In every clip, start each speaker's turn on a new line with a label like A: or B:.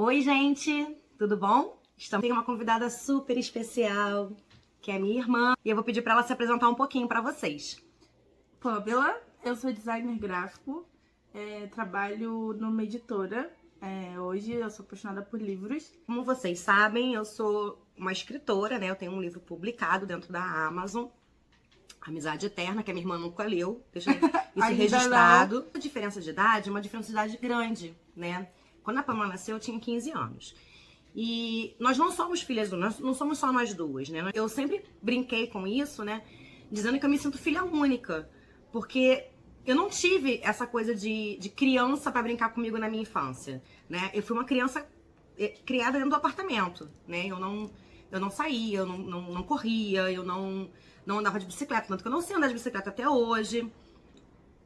A: Oi, gente, tudo bom? Tem uma convidada super especial, que é a minha irmã, e eu vou pedir para ela se apresentar um pouquinho para vocês.
B: Pamela, eu sou designer gráfico, trabalho numa editora. Hoje eu sou apaixonada por livros.
A: Como vocês sabem, eu sou uma escritora, né? Eu tenho um livro publicado dentro da Amazon, Amizade Eterna, que a minha irmã nunca leu, deixa isso registrado. A diferença de idade é uma diferença de idade grande, né? Quando a Pamela nasceu, eu tinha 15 anos. E nós não somos filhas não somos só nós duas, né? Eu sempre brinquei com isso, né? Dizendo que eu me sinto filha única. Porque eu não tive essa coisa de criança pra brincar comigo na minha infância, né? Eu fui uma criança criada dentro do apartamento, né? Eu não saía, eu não corria, eu não andava de bicicleta. Tanto que eu não sei andar de bicicleta até hoje.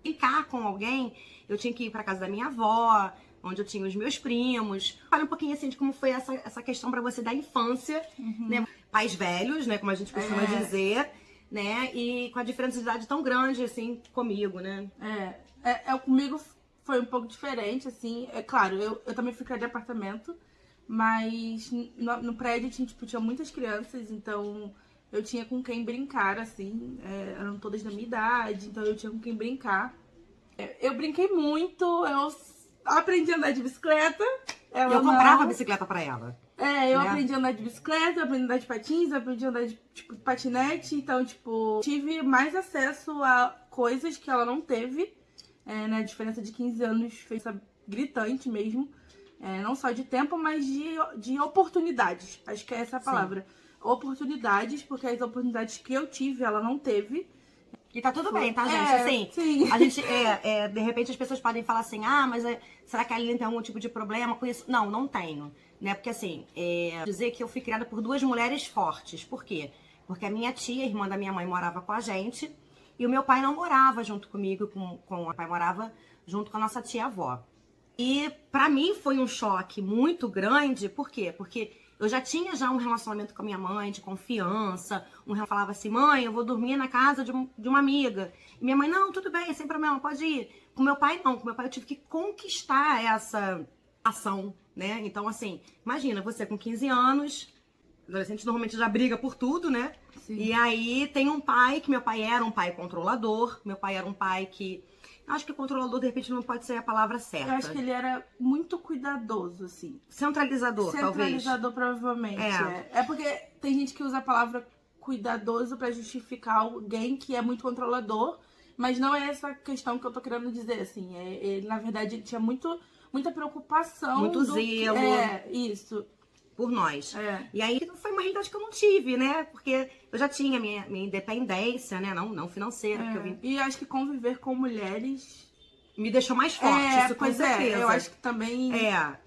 A: Brincar com alguém, eu tinha que ir pra casa da minha avó, onde eu tinha os meus primos. Fala um pouquinho assim de como foi essa questão pra você da infância, né? Pais velhos, né? Como a gente costuma dizer, né? E com a diferença de idade tão grande, assim, comigo, né?
B: Comigo foi um pouco diferente, assim. É claro, eu também fui criada de apartamento, mas no prédio tinha muitas crianças, então eu tinha com quem brincar, assim. Eram todas da minha idade, então eu tinha com quem brincar. Eu brinquei muito, eu aprendi a andar de bicicleta.
A: Eu comprava bicicleta pra ela.
B: Eu aprendi a andar de bicicleta, eu aprendi a andar de patins, eu aprendi a andar de patinete. Então, tive mais acesso a coisas que ela não teve. A diferença de 15 anos fez gritante mesmo. Não só de tempo, mas de oportunidades. Acho que é essa a palavra. Sim. Oportunidades, porque as oportunidades que eu tive, ela não teve.
A: E tá tudo bem, tá, gente? Assim,
B: sim.
A: A gente, de repente as pessoas podem falar assim, mas será que a Aline tem algum tipo de problema com isso? Não, não tenho, né? Porque assim, dizer que eu fui criada por duas mulheres fortes. Por quê? Porque a minha tia, irmã da minha mãe, morava com a gente e o meu pai não morava junto comigo, o pai morava junto com a nossa tia-avó. E pra mim foi um choque muito grande, por quê? Porque eu já tinha um relacionamento com a minha mãe, de confiança. Falava assim, mãe, eu vou dormir na casa de uma amiga. E minha mãe, não, tudo bem, sem problema, pode ir. Com meu pai, não. Com meu pai eu tive que conquistar essa ação, né? Então, assim, imagina, você com 15 anos, adolescente normalmente já briga por tudo, né? Sim. E aí tem um pai, que meu pai era um pai controlador. Meu pai era um pai que... Acho que controlador, de repente, não pode ser a palavra certa.
B: Eu acho que ele era muito cuidadoso, assim.
A: Centralizador, talvez.
B: Centralizador, provavelmente. É porque tem gente que usa a palavra cuidadoso pra justificar alguém que é muito controlador, mas não é essa questão que eu tô querendo dizer, assim. Na verdade, ele tinha muita preocupação.
A: Muito zelo.
B: Isso.
A: Por nós. E aí foi uma realidade que eu não tive, né? Porque eu já tinha minha independência, né? Não financeira. Porque eu vim...
B: E acho que conviver com mulheres
A: me deixou mais forte, isso com certeza.
B: Eu acho que também...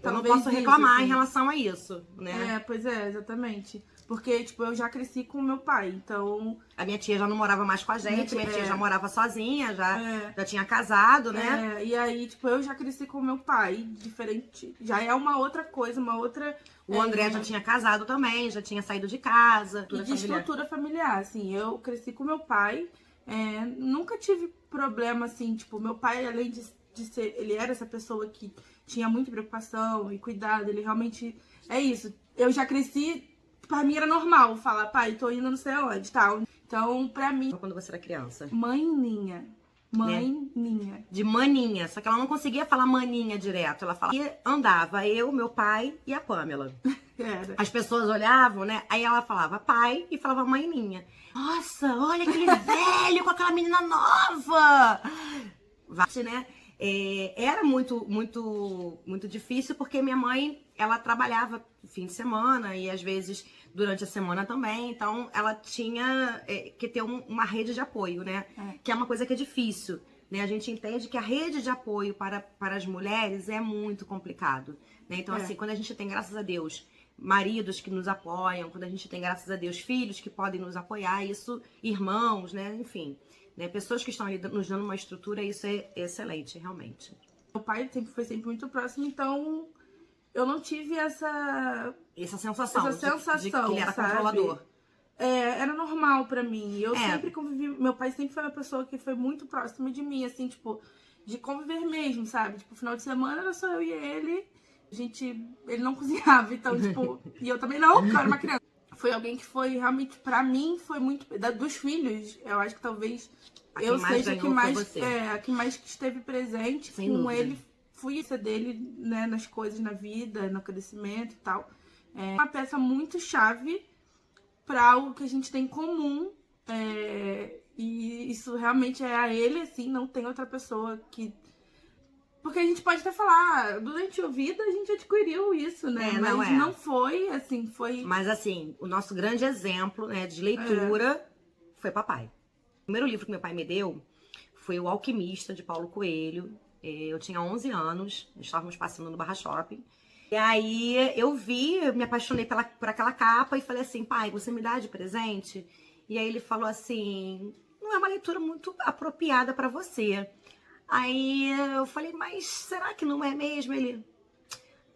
A: eu não posso reclamar
B: assim,
A: em relação a isso, né?
B: Exatamente. Porque, eu já cresci com o meu pai, então...
A: A minha tia já não morava mais com a gente, minha tia já morava sozinha, já tinha casado, né?
B: E aí, eu já cresci com o meu pai, diferente... Já é uma outra coisa, uma outra...
A: O André já tinha casado também, já tinha saído de casa.
B: E de estrutura familiar, assim. Eu cresci com meu pai, nunca tive problema, assim, meu pai, além de ser... Ele era essa pessoa que tinha muita preocupação e cuidado, ele realmente... É isso. Eu já cresci... Pra mim era normal falar, pai, tô indo não sei aonde, tal. Então, pra mim...
A: Quando você era criança?
B: Maninha.
A: De maninha. Só que ela não conseguia falar maninha direto. Ela falava... E andava eu, meu pai e a Pamela. As pessoas olhavam, né? Aí ela falava pai e falava maninha. Nossa, olha aquele velho com aquela menina nova! Né? Era muito difícil porque minha mãe, ela trabalhava fim de semana e às vezes durante a semana também, então ela tinha que ter uma rede de apoio, né? Que é uma coisa que é difícil, né? A gente entende que a rede de apoio para as mulheres é muito complicado, né? Então assim, quando a gente tem, graças a Deus, maridos que nos apoiam, quando a gente tem, graças a Deus, filhos que podem nos apoiar, isso, irmãos, né? Enfim... Né? Pessoas que estão ali nos dando uma estrutura, isso é excelente, realmente.
B: Meu pai foi sempre muito próximo, então eu não tive essa
A: sensação de que ele era
B: sabe?
A: controlador.
B: Era normal pra mim. Eu sempre convivi... Meu pai sempre foi uma pessoa que foi muito próxima de mim, assim, de conviver mesmo, sabe? Final de semana era só eu e ele. Ele não cozinhava, então, tipo, e eu também não, porque eu era uma criança. Foi alguém que foi realmente, pra mim, foi muito. Dos filhos, eu acho que talvez eu seja a que mais esteve presente.
A: Sem
B: com
A: dúvida.
B: ele, fui ser dele, né, nas coisas na vida, no crescimento e tal. É uma peça muito chave pra algo que a gente tem em comum. E isso realmente é a ele, assim, não tem outra pessoa que. Porque a gente pode até falar, durante a vida a gente adquiriu isso, né? Mas não foi, assim, foi...
A: Mas, assim, o nosso grande exemplo, né, de leitura foi papai. O primeiro livro que meu pai me deu foi O Alquimista, de Paulo Coelho. Eu tinha 11 anos, estávamos passando no Barra Shopping. E aí eu me apaixonei por aquela capa e falei assim, pai, você me dá de presente? E aí ele falou assim, não é uma leitura muito apropriada para você. Aí eu falei, mas será que não é mesmo? Ele,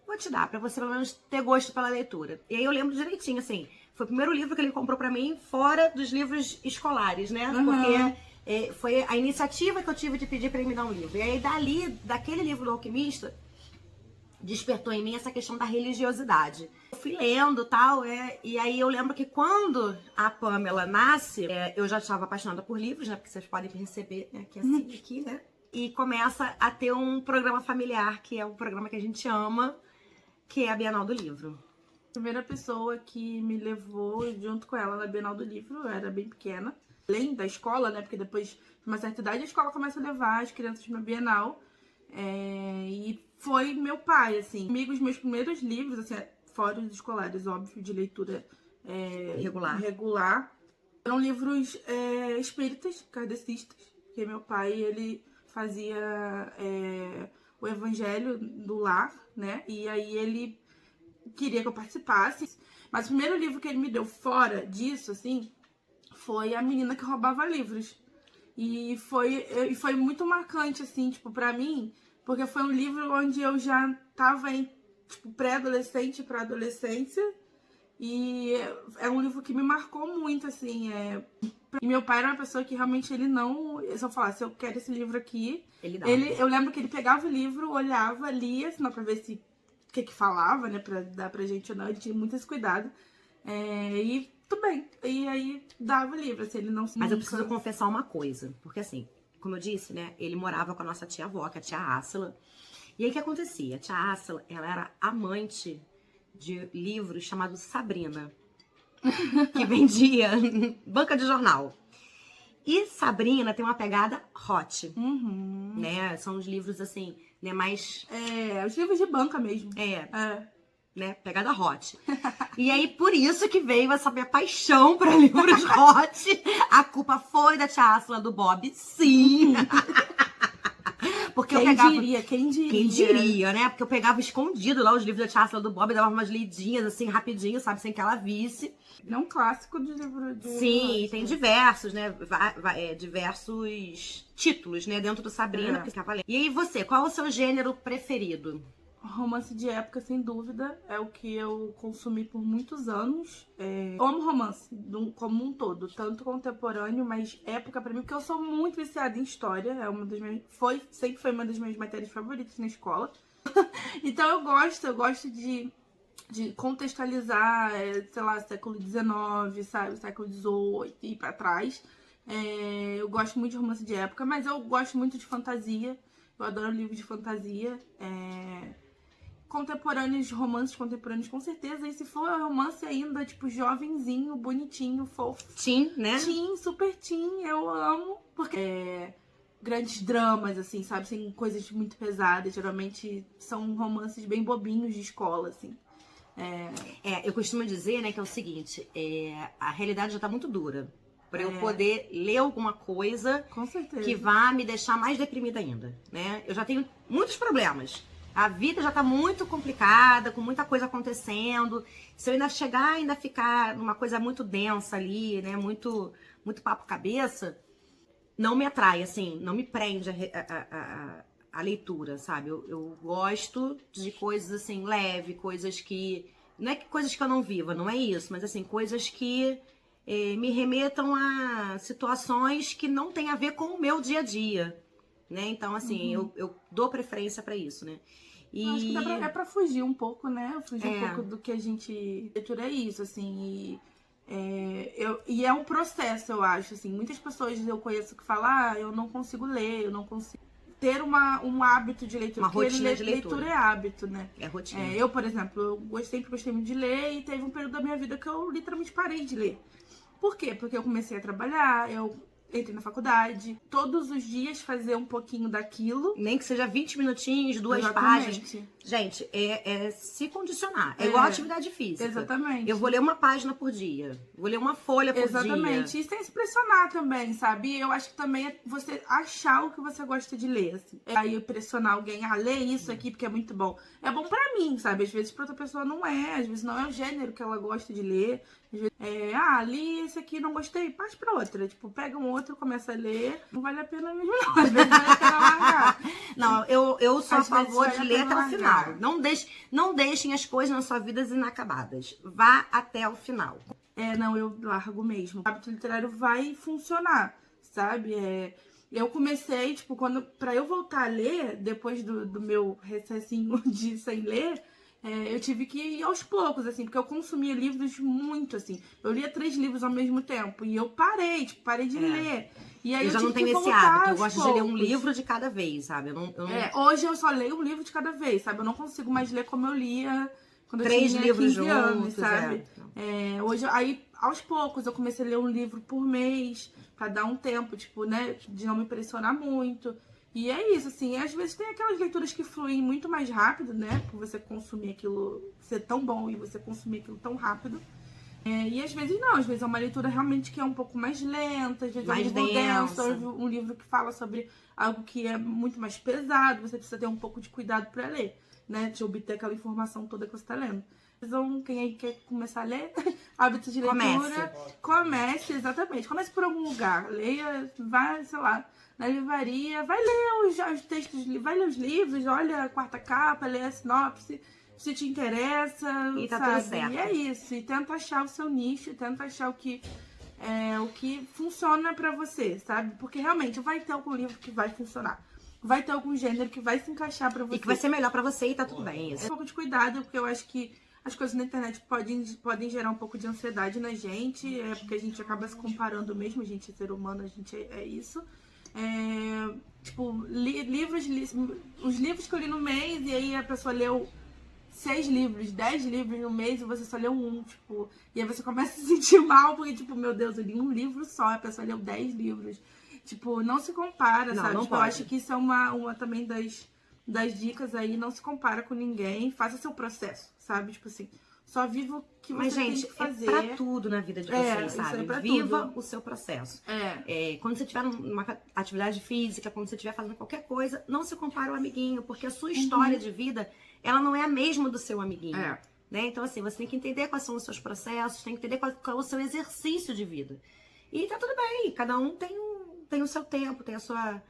A: vou te dar, pra você pelo menos ter gosto pela leitura. E aí eu lembro direitinho, assim, foi o primeiro livro que ele comprou pra mim fora dos livros escolares, né? Porque foi a iniciativa que eu tive de pedir pra ele me dar um livro. E aí daquele livro do Alquimista, despertou em mim essa questão da religiosidade. Eu fui lendo tal, e aí eu lembro que quando a Pamela nasce, eu já estava apaixonada por livros, né? Porque vocês podem perceber, né, que é assim aqui, né? E começa a ter um programa familiar, que é um programa que a gente ama, que é a Bienal do Livro.
B: A primeira pessoa que me levou junto com ela na Bienal do Livro, eu era bem pequena. Além da escola, né? Porque depois de uma certa idade a escola começa a levar as crianças na Bienal. E foi meu pai, assim. Comigo, os meus primeiros livros, assim, fora os escolares, óbvio, de leitura regular. Eram livros espíritas, kardecistas. Porque meu pai, ele fazia o evangelho do lar, né? E aí ele queria que eu participasse. Mas o primeiro livro que ele me deu fora disso, assim, foi A Menina que Roubava Livros. E foi muito marcante, assim, tipo, pra mim, porque foi um livro onde eu já tava em, tipo, pré-adolescente pra adolescência. E é um livro que me marcou muito, assim, E meu pai era uma pessoa que realmente ele não... Se eu falasse, eu quero esse livro aqui... Eu lembro que ele pegava o livro, olhava, lia, senão pra ver se o que falava, né? Pra dar pra gente ou não. Ele tinha muito esse cuidado. E tudo bem. E aí dava o livro, assim, ele não...
A: Mas eu preciso confessar uma coisa. Porque assim, como eu disse, né? Ele morava com a nossa tia-avó, que é a tia Ácila. E aí o que acontecia? A tia Ácila, ela era amante de livros chamados Sabrina. Que vendia banca de jornal. E Sabrina tem uma pegada hot, né? São os livros, assim, né, mais...
B: os livros de banca mesmo.
A: Né? Pegada hot. E aí, por isso que veio essa minha paixão pra livros hot. A culpa foi da tia Ácila, do Bob, sim. Porque
B: Quem
A: Quem diria, né? Porque eu pegava escondido lá os livros da tia Ácila, do Bob, dava umas lidinhas, assim, rapidinho, sabe? Sem que ela visse.
B: É um clássico de livro de...
A: Sim, tem diversos, né? Diversos títulos, né? Dentro do Sabrina. E aí você, qual é o seu gênero preferido?
B: Romance de época, sem dúvida. É o que eu consumi por muitos anos. Eu amo romance, como um todo. Tanto contemporâneo, mas época pra mim. Porque eu sou muito viciada em história. Sempre foi uma das minhas matérias favoritas na escola. Então eu gosto de contextualizar, sei lá, século XIX, sabe? Século XVIII e pra trás. Eu gosto muito de romance de época, mas eu gosto muito de fantasia. Eu adoro livros de fantasia. Romances contemporâneos, com certeza. E se for romance ainda, tipo, jovenzinho, bonitinho, fofo.
A: Teen, né?
B: Teen, super teen, eu amo. Porque grandes dramas, assim, sabe? Sem coisas muito pesadas. Geralmente são romances bem bobinhos de escola, assim.
A: Eu costumo dizer, né, que é o seguinte, a realidade já tá muito dura. Pra eu poder ler alguma coisa
B: com certeza,
A: que vá me deixar mais deprimida ainda, né? Eu já tenho muitos problemas. A vida já tá muito complicada, com muita coisa acontecendo. Se eu ainda ficar numa coisa muito densa ali, né? Muito papo cabeça, não me atrai, assim, não me prende a leitura, sabe? Eu gosto de coisas, assim, leve, coisas que... Não é que coisas que eu não viva, não é isso. Mas, assim, coisas que me remetam a situações que não tem a ver com o meu dia a dia, né? Então, assim, eu dou preferência pra isso, né?
B: Acho que é pra fugir um pouco, né? Fugir um
A: É.
B: pouco do que a gente... Leitura é isso, assim, e é um processo, eu acho, assim. Muitas pessoas eu conheço que falam, eu não consigo ler, eu não consigo ter um hábito de leitura.
A: Uma rotina de leitura.
B: Leitura é hábito, né?
A: É rotina.
B: Eu, por exemplo, sempre gostei muito de ler e teve um período da minha vida que eu literalmente parei de ler. Por quê? Porque eu comecei a trabalhar, eu entrei na faculdade, todos os dias fazer um pouquinho daquilo.
A: Nem que seja 20 minutinhos, 2
B: Exatamente.
A: páginas. Gente, é se condicionar. É igual atividade física.
B: Exatamente.
A: Eu vou ler uma página por dia. Vou ler uma folha por dia.
B: Exatamente. E sem se pressionar também, sabe? Eu acho que também é você achar o que você gosta de ler, assim. Aí pressionar alguém, lê isso aqui porque é muito bom. É bom pra mim, sabe? Às vezes pra outra pessoa não é. Às vezes não é o gênero que ela gosta de ler. Às vezes li esse aqui, não gostei, parte pra outra. Tipo, pega um outro, começa a ler. Não vale a pena mesmo, não. Às vezes vale a pena largar.
A: Não, eu sou a favor de ler até o final.
B: largar.
A: Não deixem as coisas na sua vida inacabadas. Vá até o final.
B: Não, eu largo mesmo. O hábito literário vai funcionar, sabe? Eu comecei, tipo, pra eu voltar a ler, depois do meu recessinho de sem ler, eu tive que ir aos poucos, assim, porque eu consumia livros muito, assim. Eu lia 3 livros ao mesmo tempo e eu parei de ler. E aí
A: Eu já não tenho esse hábito. Eu gosto de ler um livro de cada vez, sabe?
B: Hoje eu só leio um livro de cada vez, sabe? Eu não consigo mais ler como eu lia quando eu
A: 3
B: tinha
A: livros
B: 15 anos,
A: juntos,
B: sabe? Hoje, aí, aos poucos, eu comecei a ler um livro por mês, pra dar um tempo, tipo, né, de não me pressionar muito. E é isso, assim, às vezes tem aquelas leituras que fluem muito mais rápido, né, por você consumir aquilo, ser tão bom e você consumir aquilo tão rápido. E às vezes não, às vezes é uma leitura realmente que é um pouco mais lenta, às vezes é um livro denso, um livro que fala sobre algo que é muito mais pesado, você precisa ter um pouco de cuidado pra ler, né, de obter aquela informação toda que você tá lendo. Então, quem aí quer começar a ler, hábitos de leitura, comece, exatamente. Comece por algum lugar. Leia, vai, sei lá, na livraria, vai ler os textos, vai ler os livros, olha a quarta capa, lê a sinopse, se te interessa,
A: e tá
B: sabe?
A: tudo certo.
B: E é isso. E tenta achar o seu nicho, tenta achar o que funciona pra você, sabe? Porque realmente vai ter algum livro que vai funcionar. Vai ter algum gênero que vai se encaixar pra você.
A: E que vai ser melhor pra você e tá tudo bem. Isso.
B: Um pouco de cuidado, porque eu acho que as coisas na internet podem gerar um pouco de ansiedade na gente, porque a gente acaba se comparando mesmo, a gente é ser humano, a gente é isso. Tipo, os livros que eu li no mês, e aí a pessoa leu 6 livros, 10 livros no mês, e você só leu um, tipo, e aí você começa a se sentir mal, porque, tipo, meu Deus, eu li um livro só, a pessoa leu 10 livros. Tipo, não se compara, sabe?
A: Não
B: Tipo, eu acho que isso é uma também das dicas aí, não se compara com ninguém, faça seu processo, sabe? Tipo assim, só viva o que você tem que fazer.
A: É pra tudo na vida de vocês, sabe? Viva
B: tudo.
A: o seu processo. Quando você estiver numa atividade física, quando você estiver fazendo qualquer coisa, não se compare ao amiguinho, porque a sua história de vida, ela não é a mesma do seu amiguinho. Né? Então, assim, você tem que entender quais são os seus processos, tem que entender qual é o seu exercício de vida. E tá tudo bem, cada um tem o seu tempo, tem a sua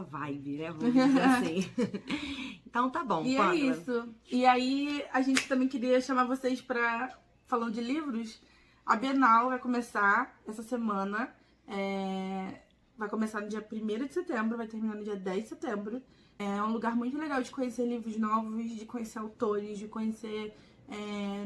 A: vibe, né? Vamos dizer assim. Então tá bom,
B: E
A: Pamela.
B: é isso. E aí, a gente também queria chamar vocês pra... Falando de livros, a Bienal vai começar essa semana. Vai começar no dia 1º de setembro, vai terminar no dia 10 de setembro. É um lugar muito legal de conhecer livros novos, de conhecer autores, de conhecer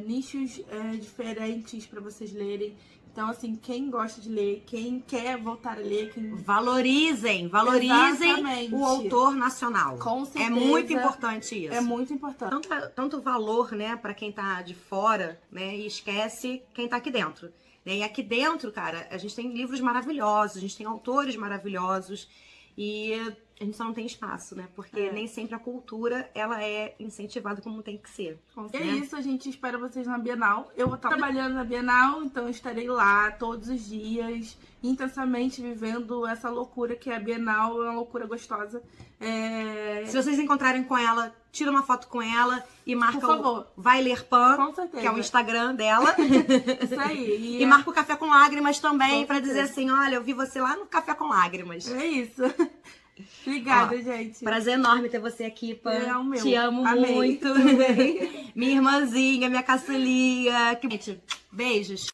B: nichos diferentes pra vocês lerem. Então, assim, quem gosta de ler, quem quer voltar a ler...
A: Valorizem
B: Exatamente.
A: o autor nacional.
B: Com certeza.
A: É muito importante isso.
B: É muito importante.
A: Tanto valor, né, pra quem tá de fora, né, e esquece quem tá aqui dentro. E aqui dentro, cara, a gente tem livros maravilhosos, a gente tem autores maravilhosos e a gente só não tem espaço, né? Porque nem sempre a cultura, ela é incentivada como tem que ser.
B: É isso, a gente espera vocês na Bienal. Eu vou estar trabalhando na Bienal, então eu estarei lá todos os dias, intensamente vivendo essa loucura que é a Bienal, é uma loucura gostosa.
A: Se vocês encontrarem com ela, tira uma foto com ela e marca
B: Por favor.
A: o Vai Ler Pan,
B: Com certeza.
A: que é o Instagram dela.
B: Isso aí.
A: E marca o Café com Lágrimas também, pra dizer assim, olha, eu vi você lá no Café com Lágrimas.
B: É isso. Obrigada, gente.
A: Prazer enorme ter você aqui, Pan.
B: É o meu.
A: Te amo
B: Amei.
A: muito. Minha irmãzinha, minha caçulinha. Beijos.